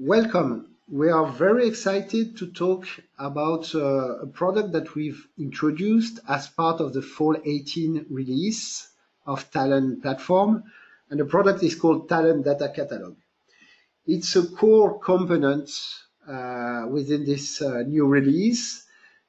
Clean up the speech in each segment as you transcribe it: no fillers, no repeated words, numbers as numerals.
Welcome. We are very excited to talk about a product that we've introduced as part of the Fall 18 release of Talent platform, and the product is called Talent Data Catalog. It's a core component within this new release,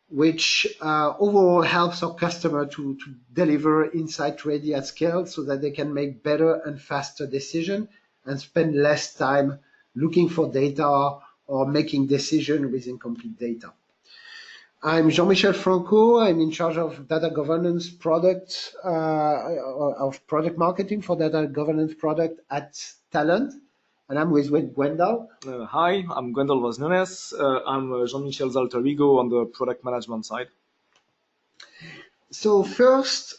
which overall helps our customer to deliver insight ready at scale so that they can make better and faster decisions and spend less time looking for data or making decisions with incomplete data. I'm Jean-Michel Franco. I'm in charge of data governance product, of product marketing for data governance product at Talent. And I'm with Gwendal. Hi, I'm Gwendal Vaz Nunes. I'm Jean-Michel's alter ego on the product management side. So first,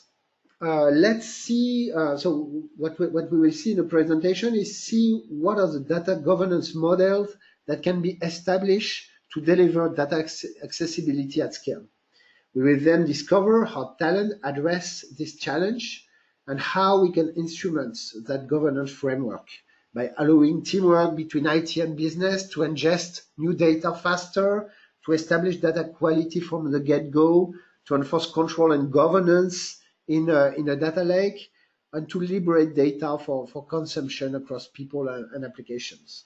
let's see. So what we will see in the presentation is see what are the data governance models that can be established to deliver data accessibility at scale. We will then discover how Talent address this challenge and how we can instrument that governance framework by allowing teamwork between IT and business to ingest new data faster, to establish data quality from the get-go, to enforce control and governance in a data lake, and to liberate data for consumption across people and applications.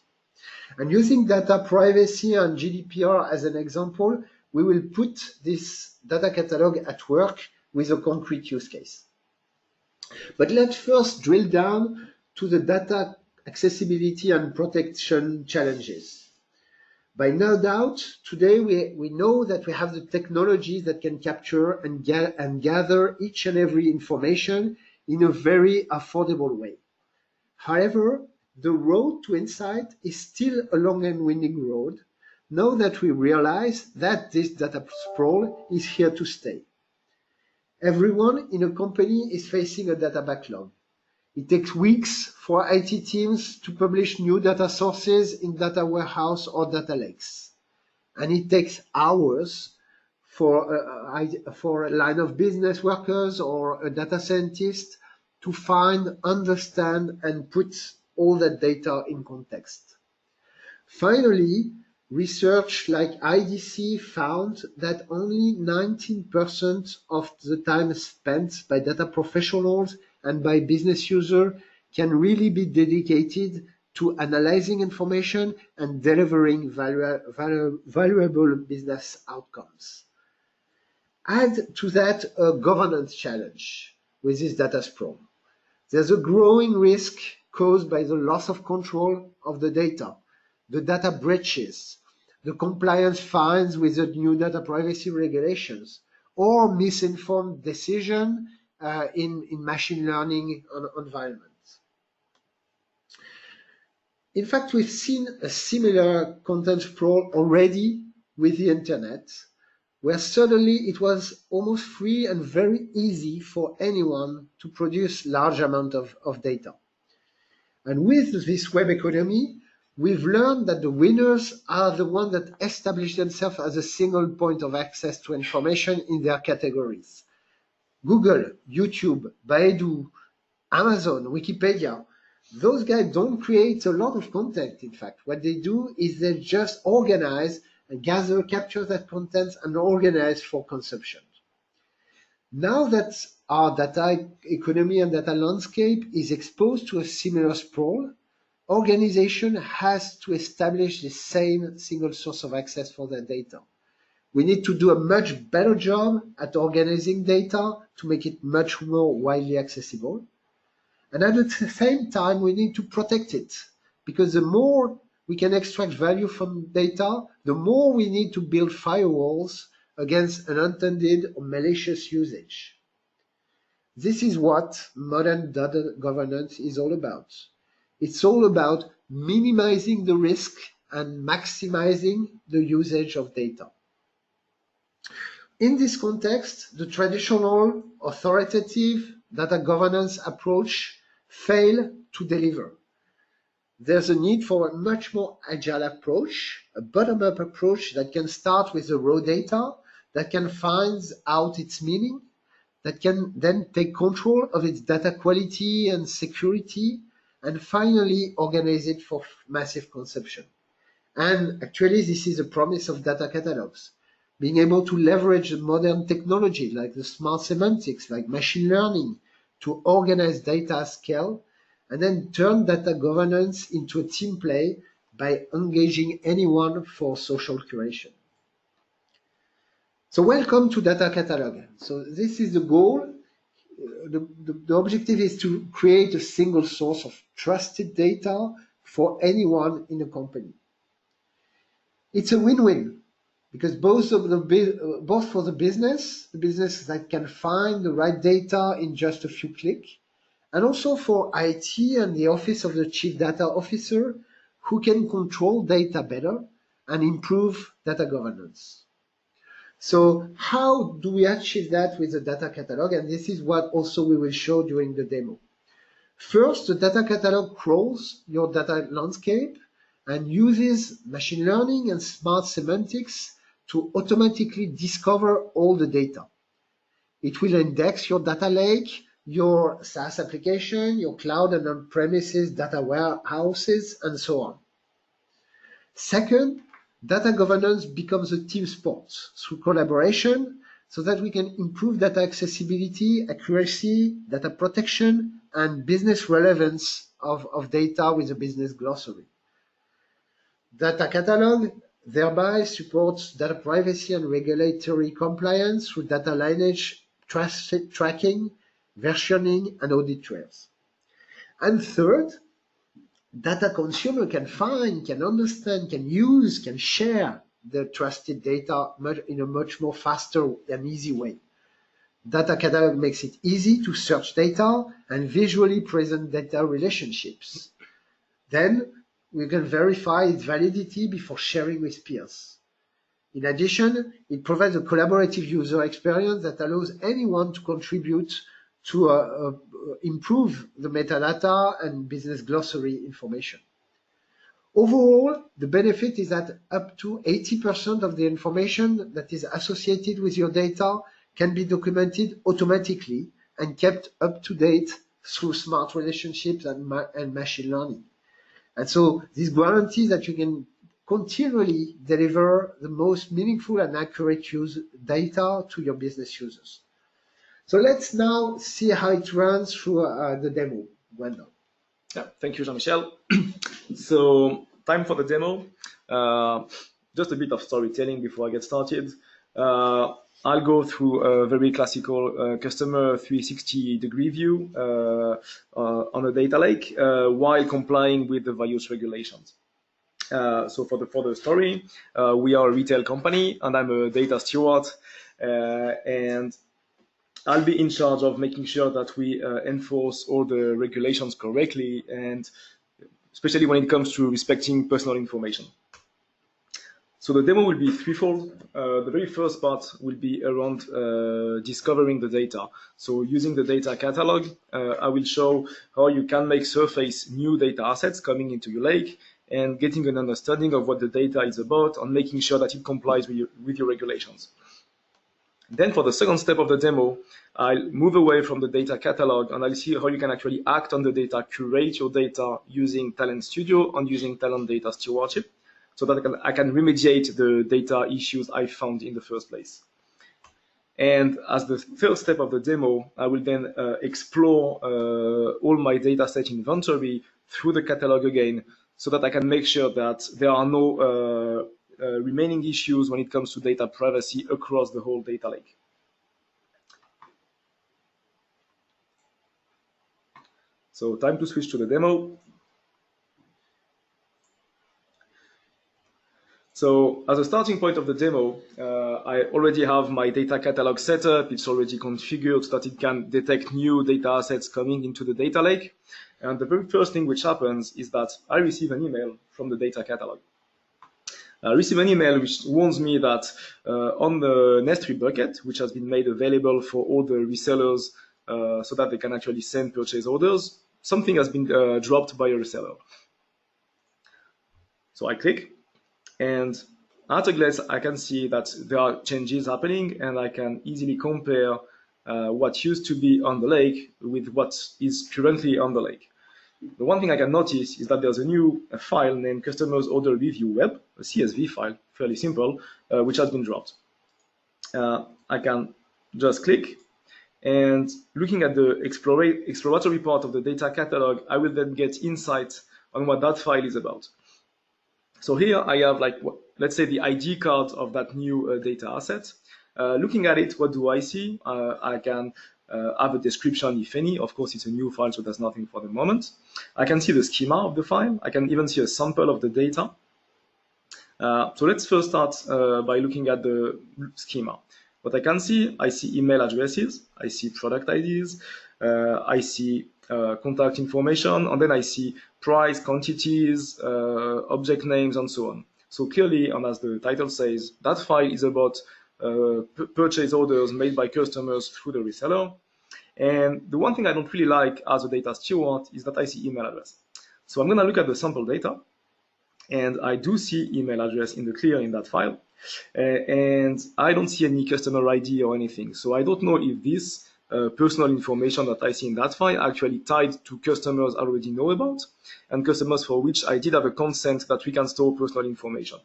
And using data privacy and GDPR as an example, we will put this data catalog at work with a concrete use case. But let's first drill down to the data accessibility and protection challenges. By no doubt, today we know that we have the technology that can capture and gather each and every information in a very affordable way. However, the road to insight is still a long and winding road, now that we realize that this data sprawl is here to stay. Everyone in a company is facing a data backlog. It takes weeks for IT teams to publish new data sources in data warehouse or data lakes. And it takes hours for a line of business workers or a data scientist to find, understand, and put all that data in context. Finally, research like IDC found that only 19% of the time spent by data professionals and by business users can really be dedicated to analyzing information and delivering valuable business outcomes. Add to that a governance challenge with this data sprawl. There's a growing risk caused by the loss of control of the data, the data breaches, the compliance fines with the new data privacy regulations, or misinformed decision in machine learning environments. In fact, we've seen a similar content sprawl already with the internet, where suddenly it was almost free and very easy for anyone to produce large amounts of data. And with this web economy, we've learned that the winners are the ones that establish themselves as a single point of access to information in their categories. Google, YouTube, Baidu, Amazon, Wikipedia, those guys don't create a lot of content, in fact. What they do is they just organize and gather, capture that content and organize for consumption. Now that our data economy and data landscape is exposed to a similar sprawl, organization has to establish the same single source of access for their data. We need to do a much better job at organizing data to make it much more widely accessible. And at the same time, we need to protect it, because the more we can extract value from data, the more we need to build firewalls against unintended or malicious usage. This is what modern data governance is all about. It's all about minimizing the risk and maximizing the usage of data. In this context, the traditional authoritative data governance approach failed to deliver. There's a need for a much more agile approach, a bottom-up approach that can start with the raw data, that can find out its meaning, that can then take control of its data quality and security, and finally organize it for massive consumption. And actually, this is the promise of data catalogs. Being able to leverage modern technology like the smart semantics, like machine learning, to organize data at scale, and then turn data governance into a team play by engaging anyone for social curation. So welcome to Data Catalog. So this is the goal. The objective is to create a single source of trusted data for anyone in a company. It's a win-win because both for the business that can find the right data in just a few clicks, and also for IT and the Office of the Chief Data Officer, who can control data better and improve data governance. So how do we achieve that with the data catalog? And this is what also we will show during the demo. First, the data catalog crawls your data landscape and uses machine learning and smart semantics to automatically discover all the data. It will index your data lake, your SaaS application, your cloud and on-premises data warehouses, and so on. Second, data governance becomes a team sport through collaboration so that we can improve data accessibility, accuracy, data protection, and business relevance of data with a business glossary. Data catalog thereby supports data privacy and regulatory compliance through data lineage, tracking, versioning, and audit trails. And third, data consumer can find, can understand, can use, can share the trusted data in a much more faster and easy way. Data catalog makes it easy to search data and visually present data relationships. Then we can verify its validity before sharing with peers. In addition, it provides a collaborative user experience that allows anyone to contribute to improve the metadata and business glossary information. Overall, the benefit is that up to 80% of the information that is associated with your data can be documented automatically and kept up to date through smart relationships and machine learning. And so this guarantees that you can continually deliver the most meaningful and accurate data to your business users. So let's now see how it runs through the demo. Gwendol. Yeah, thank you, Jean-Michel. So time for the demo. Just a bit of storytelling before I get started. I'll go through a very classical customer 360-degree view on a data lake while complying with the various regulations. So for the story, we are a retail company and I'm a data steward, and I'll be in charge of making sure that we enforce all the regulations correctly, and especially when it comes to respecting personal information. So the demo will be threefold. The very first part will be around discovering the data. So using the data catalog, I will show how you can make surface new data assets coming into your lake and getting an understanding of what the data is about and making sure that it complies with your regulations. Then for the second step of the demo, I'll move away from the data catalog and I'll see how you can actually act on the data, curate your data using Talent Studio and using Talent Data Stewardship, so that I can remediate the data issues I found in the first place. And as the third step of the demo, I will then explore all my data set inventory through the catalog again, so that I can make sure that there are no remaining issues when it comes to data privacy across the whole data lake. So time to switch to the demo. So as a starting point of the demo, I already have my data catalog set up. It's already configured so that it can detect new data assets coming into the data lake. And the very first thing which happens is that I receive an email from the data catalog. I receive an email which warns me that on the Nest3 bucket, which has been made available for all the resellers so that they can actually send purchase orders, something has been dropped by a reseller. So I click, and at a glance, I can see that there are changes happening, and I can easily compare what used to be on the lake with what is currently on the lake. The one thing I can notice is that there's a new file named Customers Order Review Web, a CSV file, fairly simple, which has been dropped. I can just click, and looking at the exploratory part of the data catalog, I will then get insight on what that file is about. So here I have, like, let's say, the ID card of that new data asset. Looking at it, what do I see? I can have a description, if any. Of course, it's a new file, so there's nothing for the moment. I can see the schema of the file. I can even see a sample of the data. So let's first start by looking at the schema. What I can see, I see email addresses, I see product IDs, I see contact information, and then I see price, quantities, object names, and so on. So clearly, and as the title says, that file is about purchase orders made by customers through the reseller. And the one thing I don't really like as a data steward is that I see email address. So I'm going to look at the sample data, and I do see email address in the clear in that file. And I don't see any customer ID or anything. So I don't know if this personal information that I see in that file actually tied to customers I already know about, and customers for which I did have a consent that we can store personal information.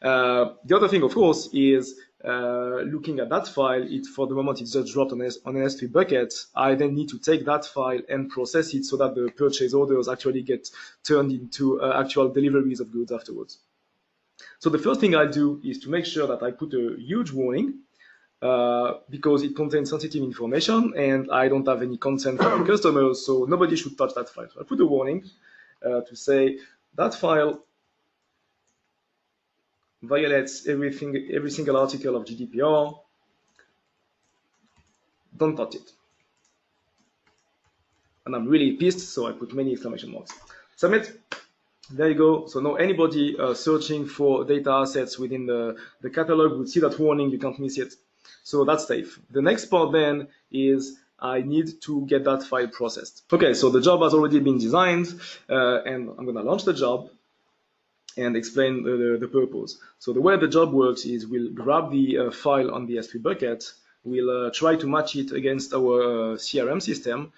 The other thing, of course, is looking at that file. For the moment, it's just dropped on an S3 bucket. I then need to take that file and process it so that the purchase orders actually get turned into actual deliveries of goods afterwards. So the first thing I do is to make sure that I put a huge warning because it contains sensitive information and I don't have any consent from the customers, so nobody should touch that file. So I put a warning to say that file violates every single article of GDPR. Don't touch it. And I'm really pissed, so I put many exclamation marks. Submit. There you go. So now anybody searching for data assets within the catalog would see that warning. You can't miss it. So that's safe. The next part then is I need to get that file processed. Okay, so the job has already been designed, and I'm going to launch the job and explain the purpose. So the way the job works is we'll grab the file on the S3 bucket, we'll try to match it against our CRM system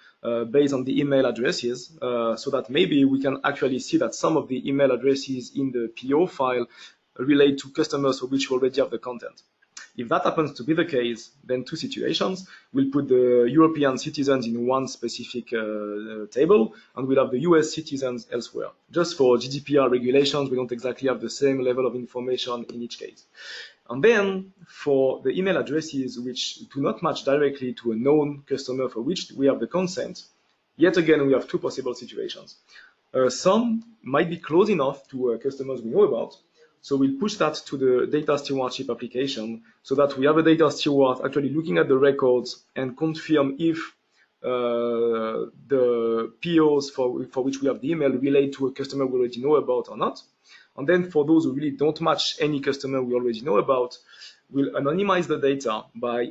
based on the email addresses, so that maybe we can actually see that some of the email addresses in the PO file relate to customers for which we already have the content. If that happens to be the case, then two situations. We'll put the European citizens in one specific table, and we'll have the US citizens elsewhere. Just for GDPR regulations, we don't exactly have the same level of information in each case. And then for the email addresses which do not match directly to a known customer for which we have the consent, yet again, we have two possible situations. Some might be close enough to customers we know about, so we'll push that to the data stewardship application so that we have a data steward actually looking at the records and confirm if the POs for which we have the email relate to a customer we already know about or not. And then for those who really don't match any customer we already know about, we'll anonymize the data by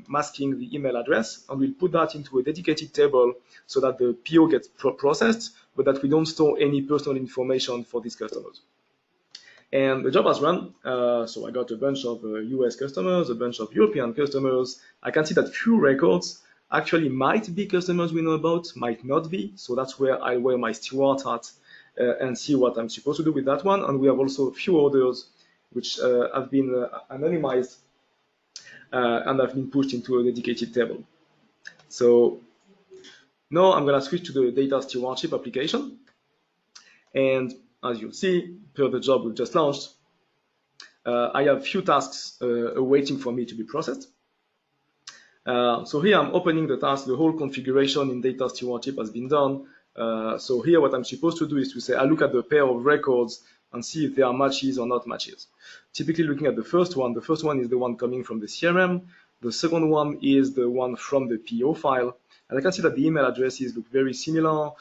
masking the email address, and we'll put that into a dedicated table so that the PO gets processed, but that we don't store any personal information for these customers. And the job has run, so I got a bunch of US customers, a bunch of European customers. I can see that few records actually might be customers we know about, might not be, so that's where I wear my steward hat and see what I'm supposed to do with that one. And we have also a few orders which have been anonymized and have been pushed into a dedicated table. So now I'm going to switch to the data stewardship application. And as you'll see, per the job we've just launched, I have few tasks awaiting for me to be processed. So here I'm opening the task. The whole configuration in data stewardship has been done. So here what I'm supposed to do is to say, I look at the pair of records and see if there are matches or not matches. Typically looking at the first one is the one coming from the CRM. The second one is the one from the PO file. And I can see that the email addresses look very similar.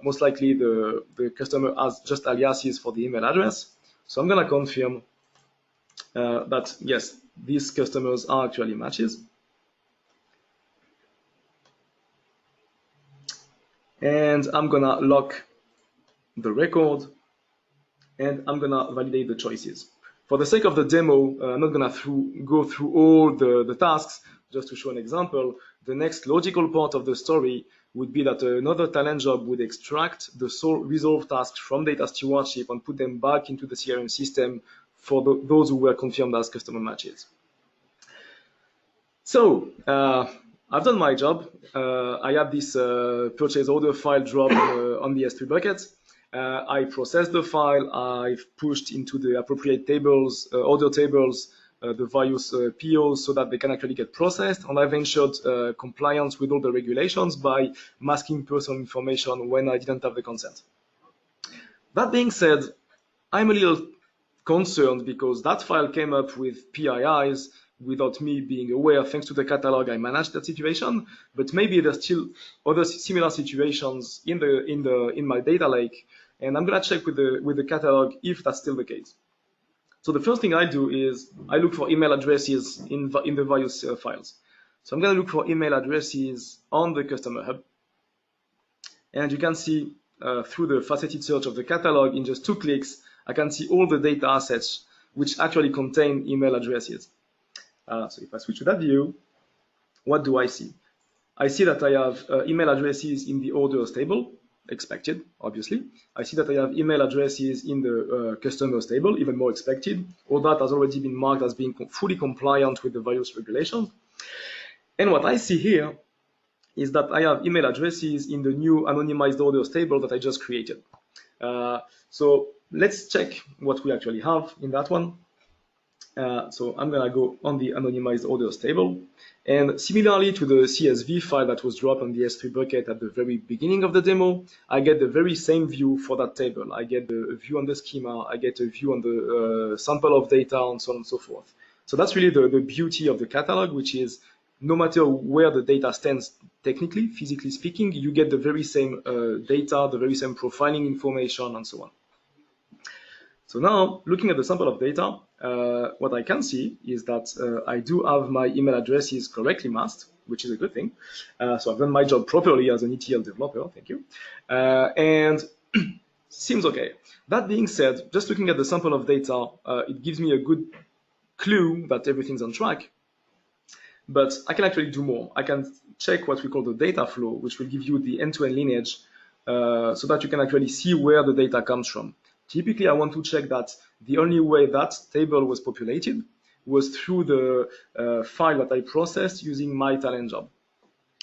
Most likely the customer has just aliases for the email address. So I'm going to confirm that, yes, these customers are actually matches. And I'm going to lock the record, and I'm going to validate the choices. For the sake of the demo, I'm not going to go through all the tasks. Just to show an example, the next logical part of the story would be that another talent job would extract the resolve tasks from data stewardship and put them back into the CRM system for those who were confirmed as customer matches. So I've done my job. I have this purchase order file drop on the S3 bucket. I processed the file. I've pushed into the appropriate tables, order tables, the various POs so that they can actually get processed. And I've ensured compliance with all the regulations by masking personal information when I didn't have the consent. That being said, I'm a little concerned because that file came up with PIIs without me being aware. Thanks to the catalog, I managed that situation, but maybe there's still other similar situations in my data lake, and I'm gonna check with the catalog if that's still the case. So the first thing I do is I look for email addresses in the various files. So I'm gonna look for email addresses on the customer hub, and you can see through the faceted search of the catalog, in just 2 clicks, I can see all the data assets which actually contain email addresses. So if I switch to that view, what do I see? I see that I have email addresses in the orders table, expected, obviously. I see that I have email addresses in the customers table, even more expected. All that has already been marked as being fully compliant with the various regulations. And what I see here is that I have email addresses in the new anonymized orders table that I just created. So let's check what we actually have in that one. So I'm going to go on the anonymized orders table. And similarly to the CSV file that was dropped on the S3 bucket at the very beginning of the demo, I get the very same view for that table. I get the view on the schema, I get a view on the sample of data, and so on and so forth. So that's really the beauty of the catalog, which is no matter where the data stands technically, physically speaking, you get the very same data, the very same profiling information, and so on. So now, looking at the sample of data, what I can see is that I do have my email addresses correctly masked, which is a good thing. So I've done my job properly as an ETL developer, thank you. And seems okay. That being said, just looking at the sample of data, it gives me a good clue that everything's on track. But I can actually do more. I can check what we call the data flow, which will give you the end-to-end lineage so that you can actually see where the data comes from. Typically, I want to check that the only way that table was populated was through the file that I processed using my talent job.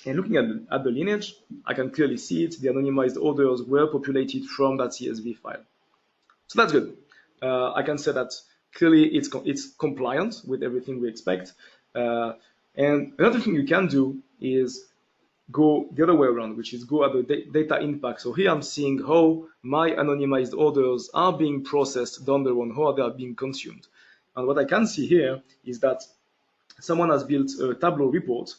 And looking at the lineage, I can clearly see it. The anonymized orders were populated from that CSV file. So that's good. I can say that clearly it's compliant with everything we expect. And another thing you can do is go the other way around, which is go at the data impact. So here I'm seeing how my anonymized orders are being processed down the road, how they are being consumed. And what I can see here is that someone has built a Tableau report,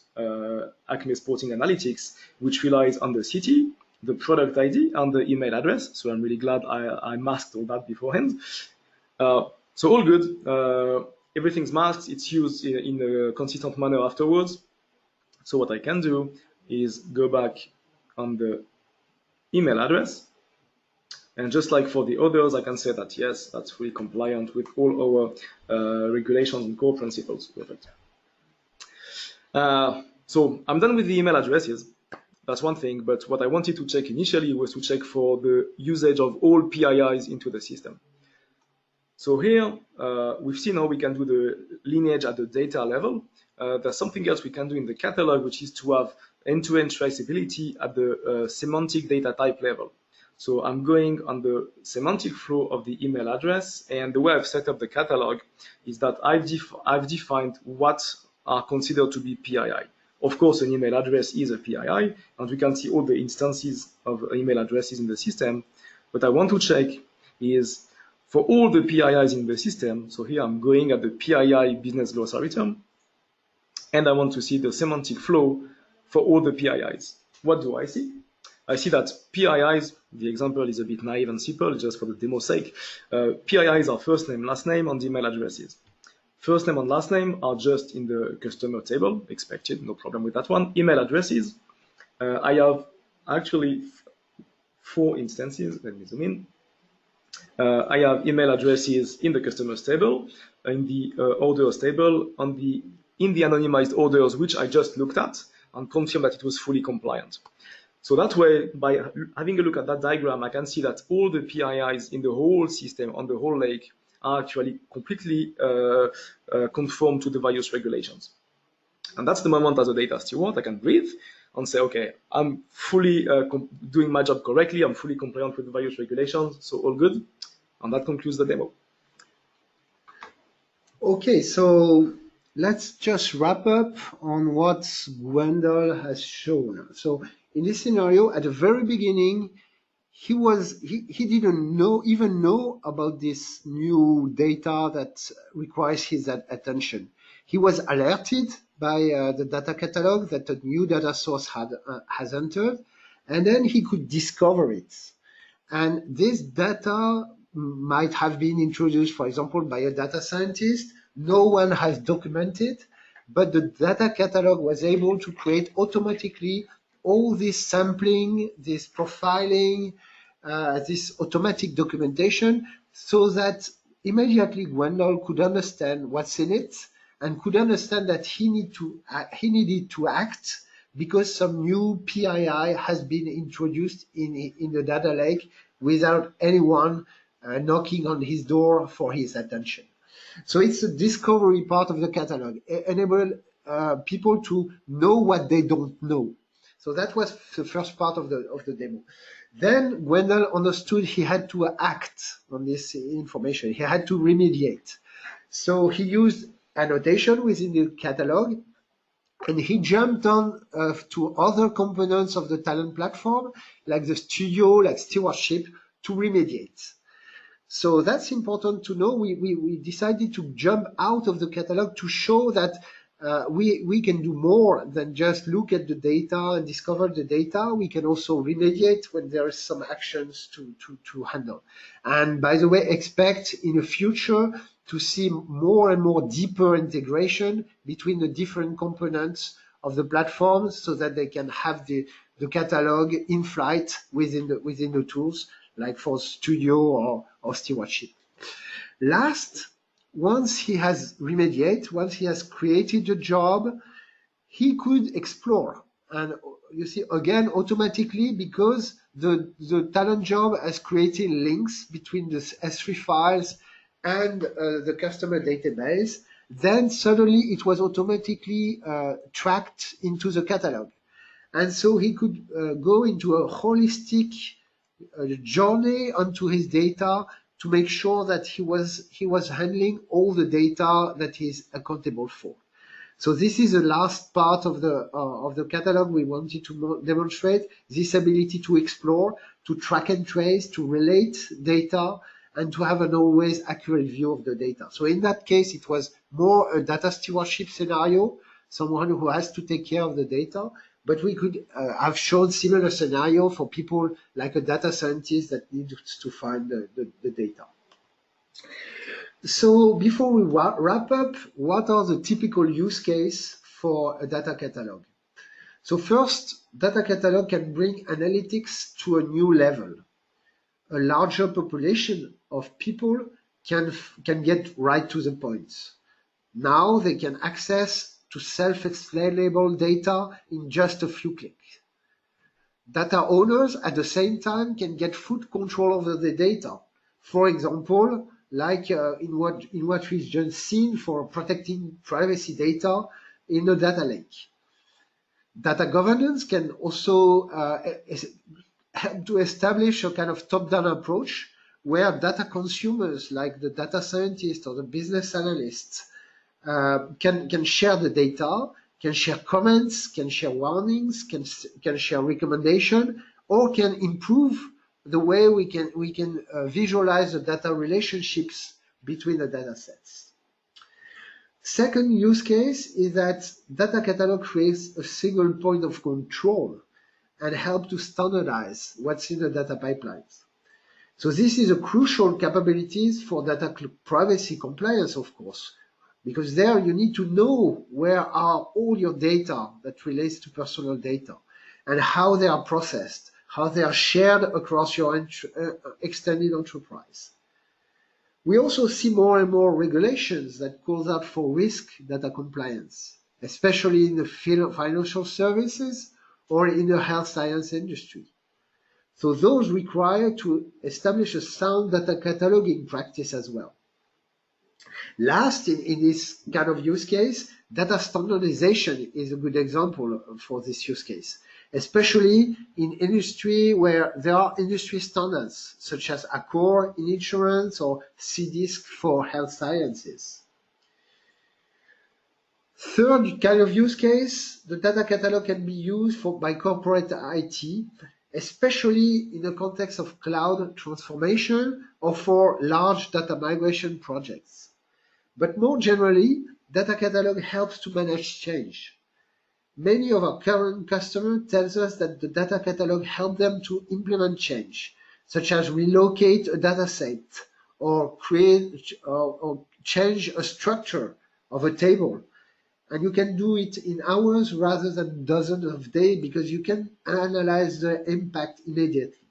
Acme Sporting Analytics, which relies on the city, the product ID, and the email address. So I'm really glad I masked all that beforehand. So all good. Everything's masked. It's used in a consistent manner afterwards. So what I can do is go back on the email address. And just like for the others, I can say that, yes, that's fully compliant with all our regulations and core principles. Perfect. So I'm done with the email addresses. That's one thing. But what I wanted to check initially was to check for the usage of all PIIs into the system. So here, we've seen how we can do the lineage at the data level. There's something else we can do in the catalog, which is to have end-to-end traceability at the semantic data type level. So I'm going on the semantic flow of the email address, and the way I've set up the catalog is that I've defined what are considered to be PII. Of course, an email address is a PII, and we can see all the instances of email addresses in the system. What I want to check is for all the PIIs in the system. So here I'm going at the PII business glossary term, and I want to see the semantic flow for all the PIIs. What do I see? I see that PIIs, the example is a bit naive and simple, just for the demo's sake. PIIs are first name, last name, and email addresses. First name and last name are just in the customer table, expected, no problem with that one. Email addresses, I have actually 4 instances. Let me zoom in. I have email addresses in the customers table, in the orders table, in the anonymized orders, which I just looked at and confirmed that it was fully compliant. So that way, by having a look at that diagram, I can see that all the PIIs in the whole system, on the whole lake, are actually completely conform to the various regulations. And that's the moment as a data steward, I can breathe and say, okay, I'm fully doing my job correctly, I'm fully compliant with the various regulations, so all good. And that concludes the demo. Okay, so let's just wrap up on what Gwendal has shown. So in this scenario, at the very beginning, he didn't even know about this new data that requires his attention. He was alerted by the data catalog that a new data source has entered, and then he could discover it. And this data might have been introduced, for example, by a data scientist. No one has documented, but the data catalog was able to create automatically all this sampling, this profiling, this automatic documentation, so that immediately Gwendal could understand what's in it and could understand that he needed to act because some new PII has been introduced in the data lake without anyone knocking on his door for his attention. So it's a discovery part of the catalog, enable people to know what they don't know. So that was the first part of the demo. Then Gwendal understood he had to act on this information. He had to remediate. So he used annotation within the catalog, and he jumped on to other components of the talent platform, like the studio, like stewardship, to remediate. So that's important to know. We decided to jump out of the catalog to show that we can do more than just look at the data and discover the data. We can also remediate when there is some actions to handle. And by the way, expect in the future to see more and more deeper integration between the different components of the platform so that they can have the catalog in flight within the tools, like for studio or stewardship. Last, once he has remediated, once he has created a job, he could explore. And you see, again, automatically, because the talent job has created links between the S3 files and the customer database, then suddenly it was automatically tracked into the catalog. And so he could go into a holistic journey onto his data to make sure that he was handling all the data that he's accountable for. So this is the last part of the catalog we wanted to demonstrate, this ability to explore, to track and trace, to relate data, and to have an always accurate view of the data. So in that case, it was more a data stewardship scenario, someone who has to take care of the data. But we could have shown similar scenario for people like a data scientist that needs to find the data. So before we wrap up, what are the typical use case for a data catalog? So first, data catalog can bring analytics to a new level. A larger population of people can get right to the point. Now they can access to self-explainable data in just a few clicks. Data owners at the same time can get full control over the data. For example, like in what we've just seen for protecting privacy data in a data lake. Data governance can also help to establish a kind of top-down approach where data consumers like the data scientists or the business analysts can share the data, can share comments, can share warnings, can share recommendation, or can improve the way we can visualize the data relationships between the data sets. Second use case is that data catalog creates a single point of control and help to standardize what's in the data pipelines. So this is a crucial capabilities for data privacy compliance, of course, because there you need to know where are all your data that relates to personal data and how they are processed, how they are shared across your extended enterprise. We also see more and more regulations that calls out for risk data compliance, especially in the field of financial services or in the health science industry. So those require to establish a sound data cataloging practice as well. Last, in this kind of use case, data standardization is a good example for this use case, especially in industry where there are industry standards, such as Accor in insurance or CDISC for health sciences. Third kind of use case, the data catalog can be used by corporate IT, especially in the context of cloud transformation or for large data migration projects. But more generally, data catalog helps to manage change. Many of our current customers tell us that the data catalog helps them to implement change, such as relocate a data set or create or change a structure of a table. And you can do it in hours rather than dozens of days because you can analyze the impact immediately.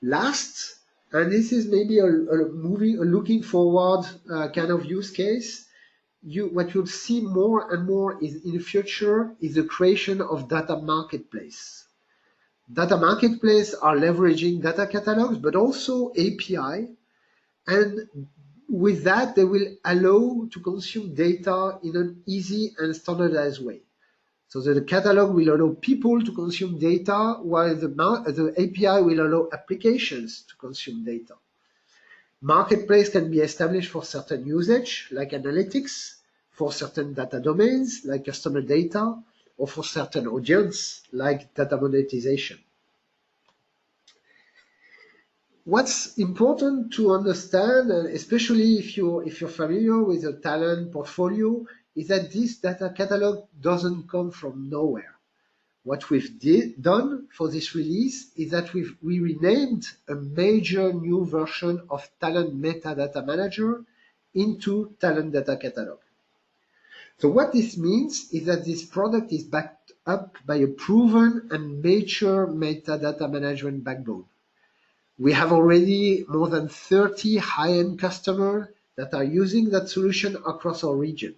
Last, and this is maybe a looking forward kind of use case, what you'll see more and more is in the future is the creation of data marketplace. Data marketplace are leveraging data catalogs, but also API, and with that, they will allow to consume data in an easy and standardized way. So the catalog will allow people to consume data, while the API will allow applications to consume data. Marketplace can be established for certain usage, like analytics, for certain data domains, like customer data, or for certain audience, like data monetization. What's important to understand, and especially if you're familiar with the talent portfolio, is that this data catalog doesn't come from nowhere. What we've done for this release is that we renamed a major new version of Talent Metadata Manager into Talent Data Catalog. So what this means is that this product is backed up by a proven and mature metadata management backbone. We have already more than 30 high-end customers that are using that solution across our region.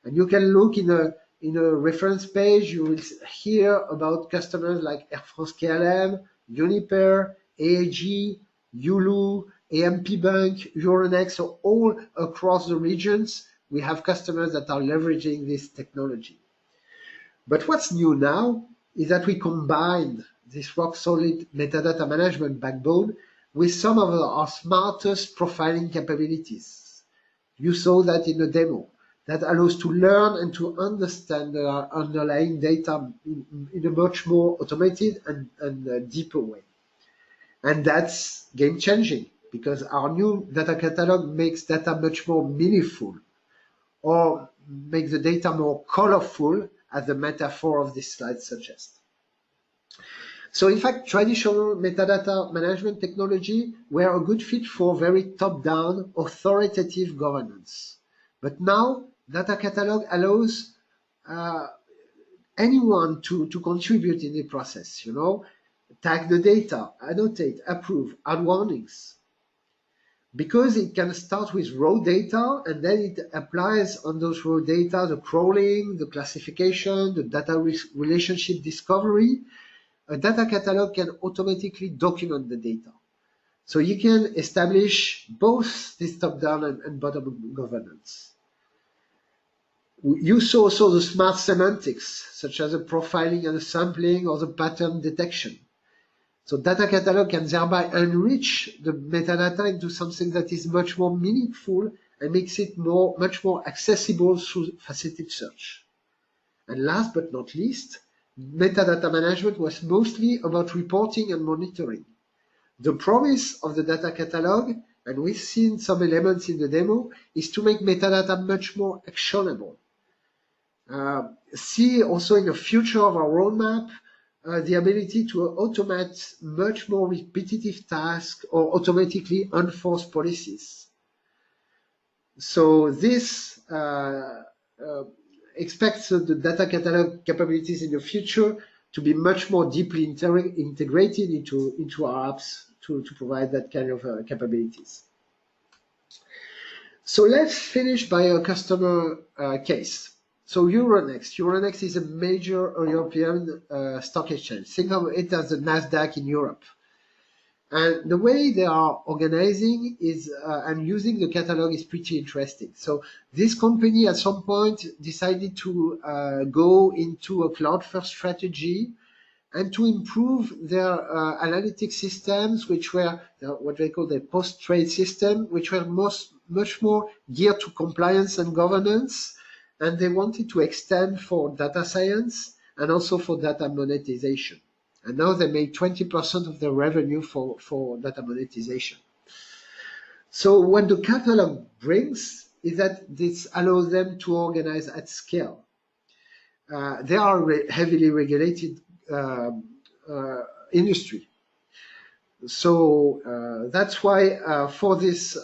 And you can look in a reference page, you will hear about customers like Air France KLM, Uniper, AAG, Yulu, AMP Bank, Euronext, so all across the regions, we have customers that are leveraging this technology. But what's new now is that we combined this rock-solid metadata management backbone with some of our smartest profiling capabilities. You saw that in the demo. That allows to learn and to understand the underlying data in a much more automated and deeper way. And that's game-changing because our new data catalog makes data much more meaningful or makes the data more colorful, as the metaphor of this slide suggests. So in fact, traditional metadata management technology were a good fit for very top-down authoritative governance. But now, data catalog allows anyone to contribute in the process, tag the data, annotate, approve, add warnings. Because it can start with raw data and then it applies on those raw data the crawling, the classification, the data relationship discovery, a data catalog can automatically document the data. So you can establish both this top-down and bottom-up governance. You saw also the smart semantics, such as the profiling and the sampling or the pattern detection. So data catalog can thereby enrich the metadata into something that is much more meaningful and makes it much more accessible through faceted search. And last but not least, metadata management was mostly about reporting and monitoring. The promise of the data catalog, and we've seen some elements in the demo, is to make metadata much more actionable. See also in the future of our roadmap, the ability to automate much more repetitive tasks or automatically enforce policies. So this expects the data catalog capabilities in the future to be much more deeply integrated into our apps to provide that kind of capabilities. So let's finish by a customer case. So Euronext is a major European stock exchange. Think of it as the Nasdaq in Europe. And the way they are organizing is and using the catalog is pretty interesting. So this company at some point decided to go into a cloud-first strategy and to improve their analytic systems, which were what they call the post-trade system, which were much more geared to compliance and governance. And they wanted to extend for data science and also for data monetization. And now they made 20% of their revenue for data monetization. So what the catalog brings is that this allows them to organize at scale. They are heavily regulated industry. So that's why for this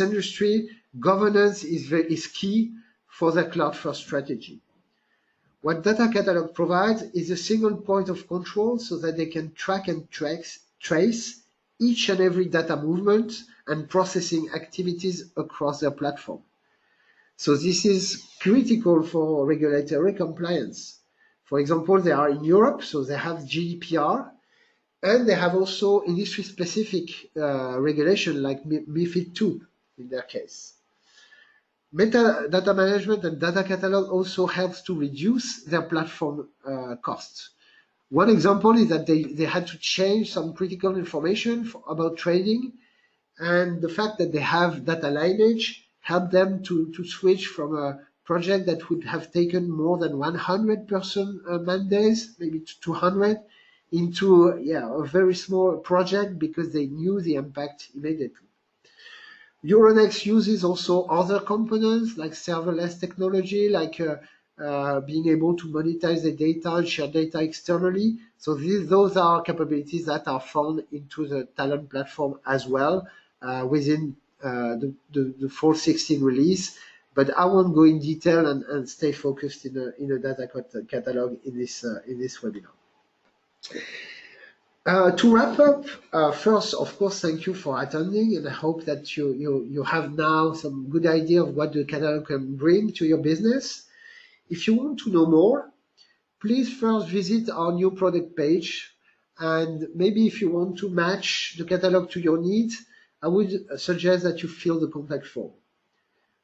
industry, governance is key for the cloud-first strategy. What Data Catalog provides is a single point of control so that they can track and trace each and every data movement and processing activities across their platform. So this is critical for regulatory compliance. For example, they are in Europe, so they have GDPR, and they have also industry-specific regulation like MiFID II in their case. Metadata management and data catalog also helps to reduce their platform costs. One example is that they had to change some critical information about trading, and the fact that they have data lineage helped them to switch from a project that would have taken more than 100 person man days, maybe to 200, into a very small project because they knew the impact immediately. Euronext uses also other components like serverless technology, like being able to monetize the data and share data externally. So those are capabilities that are found into the Talent platform as well within the 4.16 release. But I won't go in detail and stay focused in a data catalog in this webinar. To wrap up, first, of course, thank you for attending, and I hope that you have now some good idea of what the catalog can bring to your business. If you want to know more, please first visit our new product page, and maybe if you want to match the catalog to your needs, I would suggest that you fill the contact form.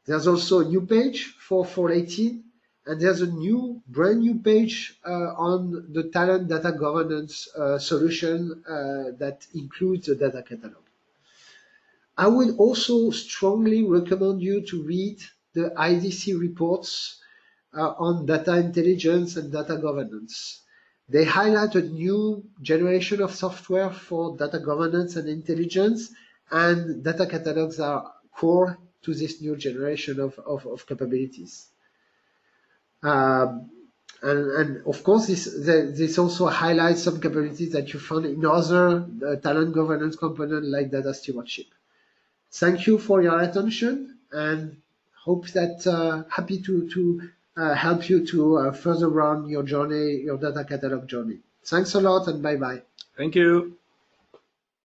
There's also a new page for 4.18, and there's a brand new page on the Talent data governance solution that includes the data catalog. I would also strongly recommend you to read the IDC reports on data intelligence and data governance. They highlight a new generation of software for data governance and intelligence, and data catalogs are core to this new generation of capabilities. And of course, this also highlights some capabilities that you found in other talent governance components like data stewardship. Thank you for your attention, and hope that happy to help you to further run your journey, your data catalog journey. Thanks a lot, and bye-bye. Thank you.